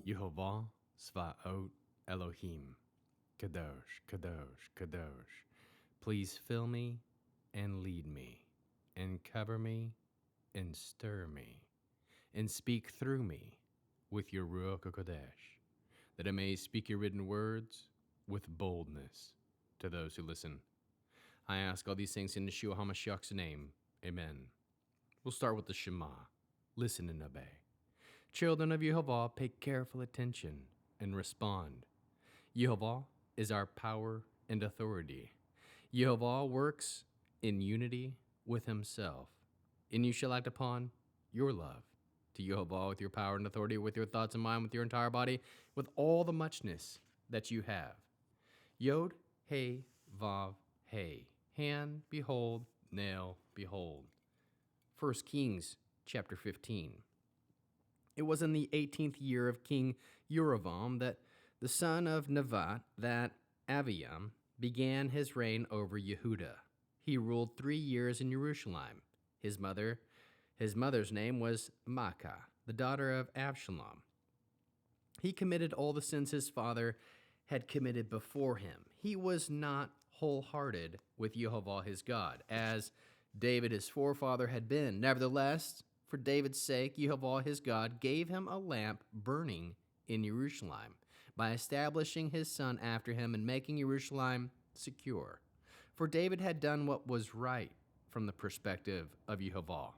Yehovah Svaot Elohim, Kadosh, Kadosh, Kadosh. Please fill me and lead me, and cover me and stir me, and speak through me with your Ruach HaKodesh, that I may speak your written words with boldness to those who listen. I ask all these things in Yeshua HaMashiach's name. Amen. We'll start with the Shema. Listen and obey. Children of Yehovah, pay careful attention and respond. Yehovah is our power and authority. Yehovah works in unity with himself, and you shall act upon your love to Yehovah with your power and authority, with your thoughts and mind, with your entire body, with all the muchness that you have. Yod, He, Vav, He. Hand, behold, nail, behold. 1 Kings chapter 15. It was in the 18th year of King Yerovam that the son of Nevat, that Aviam, began his reign over Yehuda. He ruled 3 years in Jerusalem. His mother's name was Maacah, the daughter of Absalom. He committed all the sins his father had committed before him. He was not wholehearted with Yehovah his God, as David his forefather had been. Nevertheless, for David's sake, Yehovah his God gave him a lamp burning in Jerusalem by establishing his son after him and making Jerusalem secure. For David had done what was right from the perspective of Yehovah.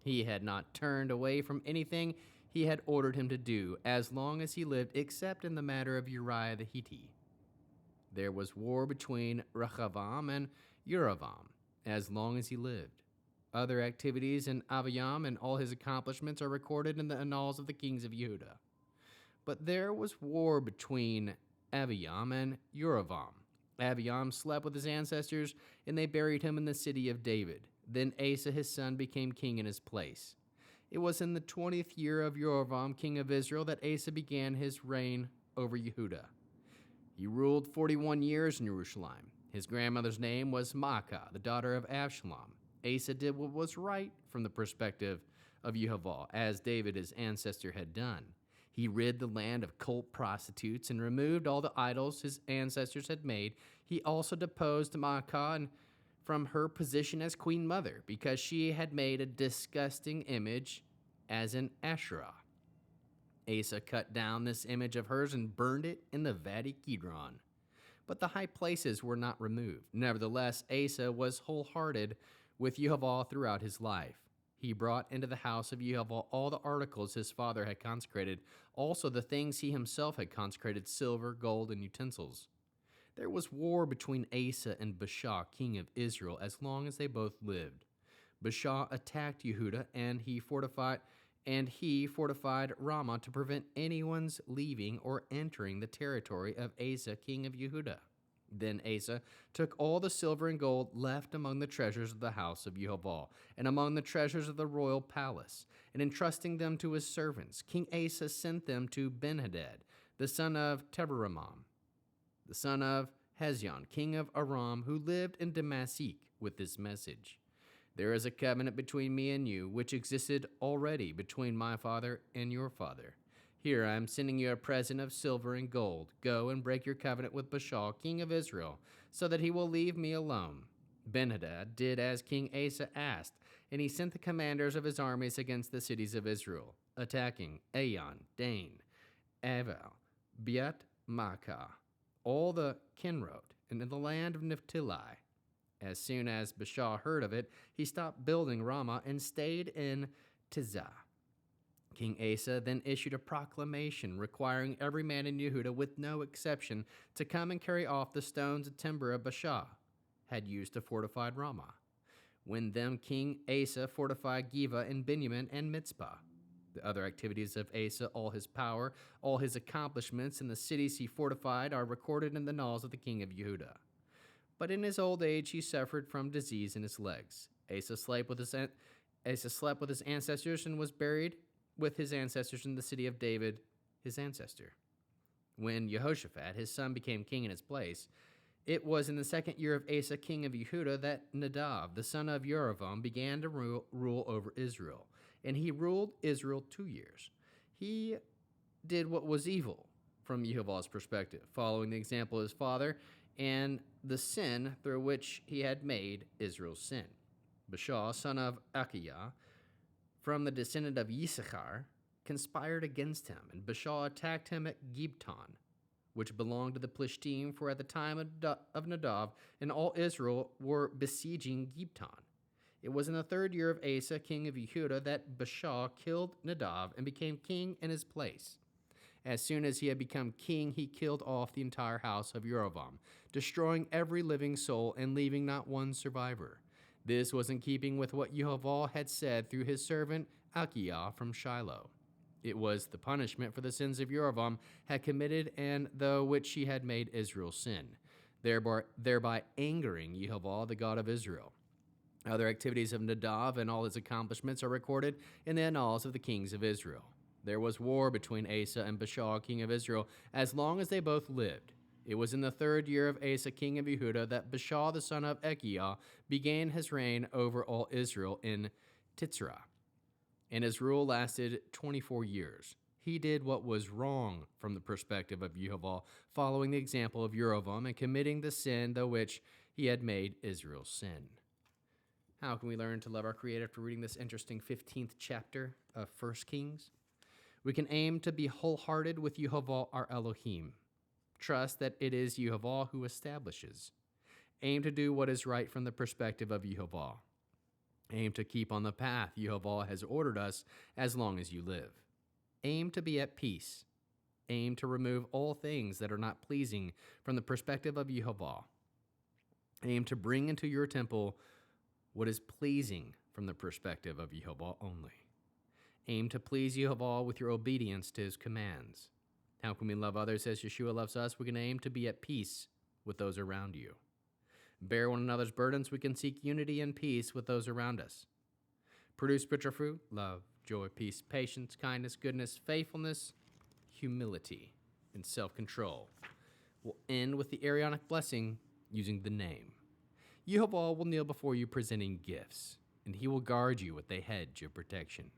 He had not turned away from anything he had ordered him to do as long as he lived, except in the matter of Uriah the Hittite. There was war between Rehavam and Yerovam as long as he lived. Other activities in Aviam and all his accomplishments are recorded in the annals of the kings of Yehuda. But there was war between Aviam and Yerovam. Aviam slept with his ancestors, and they buried him in the city of David. Then Asa his son became king in his place. It was in the 20th year of Yerovam, king of Israel, that Asa began his reign over Yehuda. He ruled 41 years in Jerusalem. His grandmother's name was Maacah, the daughter of Absalom. Asa did what was right from the perspective of Yehovah, as David his ancestor had done. He rid the land of cult prostitutes and removed all the idols his ancestors had made. He also deposed Maacah from her position as queen mother, because she had made a disgusting image as an Asherah. Asa cut down this image of hers and burned it in the Vadi Kidron. But the high places were not removed. Nevertheless, Asa was wholehearted with Yehovah throughout his life. He brought into the house of Yehovah all the articles his father had consecrated, also the things he himself had consecrated, silver, gold, and utensils. There was war between Asa and Baasha, king of Israel, as long as they both lived. Baasha attacked Yehuda, and he fortified Ramah to prevent anyone's leaving or entering the territory of Asa, king of Yehuda. Then Asa took all the silver and gold left among the treasures of the house of Yehovah, and among the treasures of the royal palace, and entrusting them to his servants, King Asa sent them to Benhadad, the son of Teberemam, the son of Hezion, king of Aram, who lived in Damascus, with this message: There is a covenant between me and you, which existed already between my father and your father. Here I am sending you a present of silver and gold. Go and break your covenant with Baasha, king of Israel, so that he will leave me alone. Benhadad did as King Asa asked, and he sent the commanders of his armies against the cities of Israel, attacking Ayon, Dan, Aval, Beat Maacah, all the Kinrot, and in the land of Naphtali. As soon as Baasha heard of it, he stopped building Ramah and stayed in Tizah. King Asa then issued a proclamation requiring every man in Yehuda, with no exception, to come and carry off the stones and timber Baasha had used to fortify Ramah. When them King Asa fortified Geva and Benjamin and Mitzpah. The other activities of Asa, all his power, all his accomplishments, and the cities he fortified are recorded in the annals of the king of Yehuda. But in his old age he suffered from disease in his legs. Asa slept with his ancestors and was buried with his ancestors in the city of David, his ancestor. When Jehoshaphat, his son, became king in his place, it was in the 2nd year of Asa, king of Yehuda, that Nadav, the son of Yerovam, began to rule over Israel. And he ruled Israel 2 years. He did what was evil from Yehovah's perspective, following the example of his father and the sin through which he had made Israel's sin. Baasha, son of Achiah, from the descendant of Issachar, conspired against him, and Baasha attacked him at Gibton, which belonged to the Plishtim, for at the time of Nadab and all Israel were besieging Gibton. It was in the 3rd year of Asa, king of Yehudah, that Baasha killed Nadab and became king in his place. As soon as he had become king, he killed off the entire house of Jeroboam, destroying every living soul and leaving not one survivor. This was in keeping with what Yehovah had said through his servant Achiah from Shiloh. It was the punishment for the sins of Jeroboam had committed and the which he had made Israel sin, thereby angering Yehovah, the God of Israel. Other activities of Nadab and all his accomplishments are recorded in the annals of the kings of Israel. There was war between Asa and Baasha, king of Israel, as long as they both lived. It was in the 3rd year of Asa, king of Yehudah, that Baasha, the son of Achiah, began his reign over all Israel in Titzrah. And his rule lasted 24 years. He did what was wrong from the perspective of Yehovah, following the example of Jeroboam and committing the sin through which he had made Israel sin. How can we learn to love our Creator after reading this interesting 15th chapter of 1 Kings? We can aim to be wholehearted with Yehovah our Elohim. Trust that it is Yehovah who establishes. Aim to do what is right from the perspective of Yehovah. Aim to keep on the path Yehovah has ordered us as long as you live. Aim to be at peace. Aim to remove all things that are not pleasing from the perspective of Yehovah. Aim to bring into your temple what is pleasing from the perspective of Yehovah only. Aim to please Yehovah with your obedience to his commands. How can we love others as Yeshua loves us? We can aim to be at peace with those around you. Bear one another's burdens. We can seek unity and peace with those around us. Produce spiritual fruit: love, joy, peace, patience, kindness, goodness, faithfulness, humility, and self-control. We'll end with the Aaronic blessing using the name. Yehovah will kneel before you presenting gifts, and he will guard you with a hedge of protection.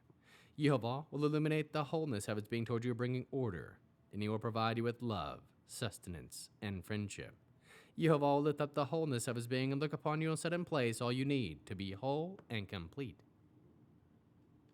Yehovah will illuminate the wholeness of its being toward you, bringing order, and he will provide you with love, sustenance, and friendship. Yehovah will lift up the wholeness of his being and look upon you and set in place all you need to be whole and complete.